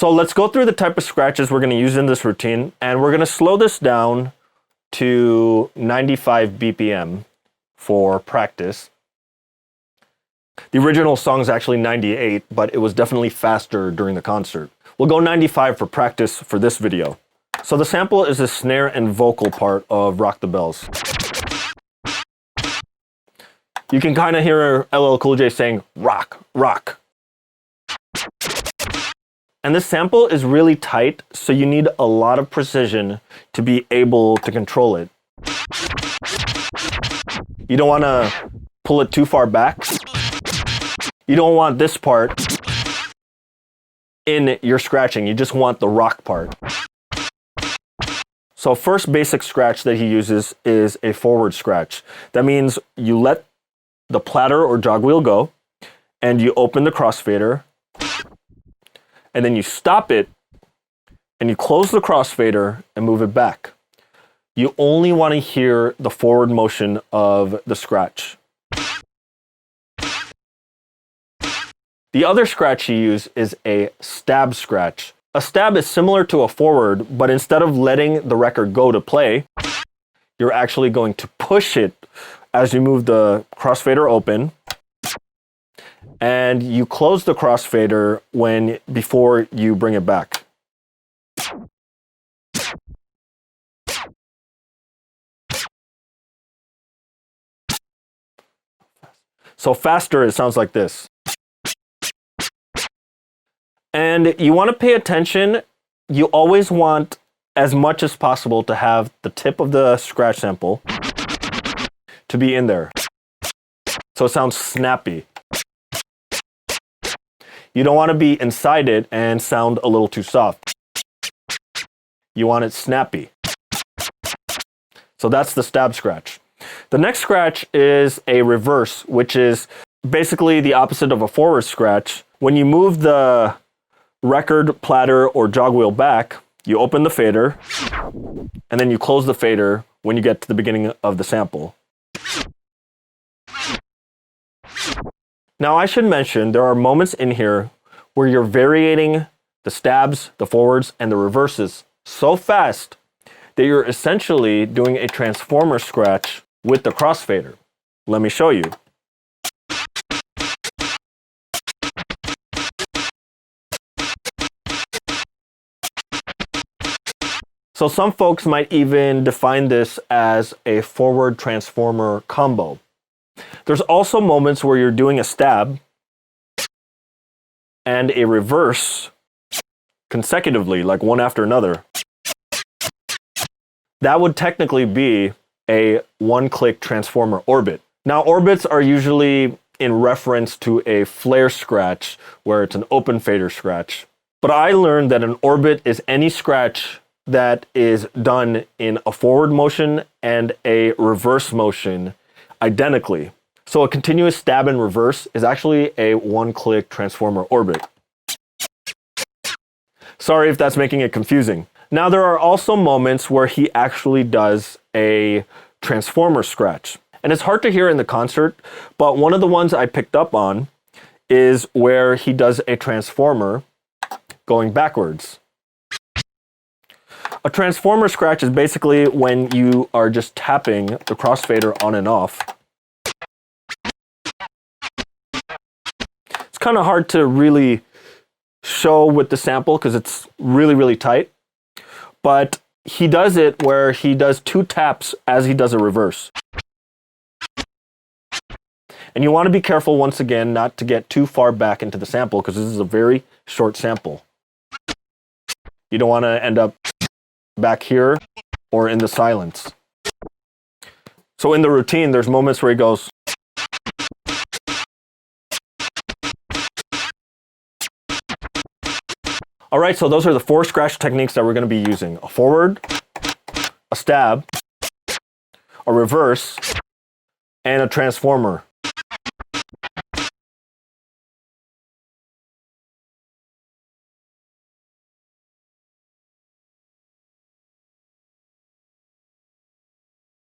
So let's go through the type of scratches we're going to use in this routine, and we're going to slow this down to 95 BPM for practice. The original song is actually 98, but it was definitely faster during the concert. We'll go 95 for practice for this video. So the sample is the snare and vocal part of Rock the Bells. You can kind of hear LL Cool J saying, rock, rock. And this sample is really tight, so you need a lot of precision to be able to control it. You don't want to pull it too far back. You don't want this part in your scratching. You just want the rock part. So first basic scratch that he uses is a forward scratch. That means you let the platter or jog wheel go, and you open the crossfader, and then you stop it, and you close the crossfader and move it back. You only want to hear the forward motion of the scratch. The other scratch you use is a stab scratch. A stab is similar to a forward, but instead of letting the record go to play, you're actually going to push it as you move the crossfader open, and you close the crossfader before you bring it back. So faster, it sounds like this. And you want to pay attention. You always want as much as possible to have the tip of the scratch sample to be in there, so it sounds snappy. You don't want to be inside it and sound a little too soft. You want it snappy. So that's the stab scratch. The next scratch is a reverse, which is basically the opposite of a forward scratch. When you move the record, platter, or jog wheel back, you open the fader, and then you close the fader when you get to the beginning of the sample. Now I should mention there are moments in here where you're varying the stabs, the forwards, and the reverses so fast that you're essentially doing a transformer scratch with the crossfader. Let me show you. So some folks might even define this as a forward transformer combo. There's also moments where you're doing a stab and a reverse consecutively, like one after another. That would technically be a one-click transformer orbit. Now, orbits are usually in reference to a flare scratch, where it's an open fader scratch. But I learned that an orbit is any scratch that is done in a forward motion and a reverse motion identically. So a continuous stab and reverse is actually a one-click transformer orbit. Sorry if that's making it confusing. Now there are also moments where he actually does a transformer scratch. And it's hard to hear in the concert, but one of the ones I picked up on is where he does a transformer going backwards. A transformer scratch is basically when you are just tapping the crossfader on and off. It's kind of hard to really show with the sample because it's really, really tight. But he does it where he does 2 taps as he does a reverse. And you want to be careful, once again, not to get too far back into the sample because this is a very short sample. You don't want to end up back here or in the silence. So in the routine, there's moments where he goes. All right, so those are the 4 scratch techniques that we're going to be using. A forward, a stab, a reverse, and a transformer.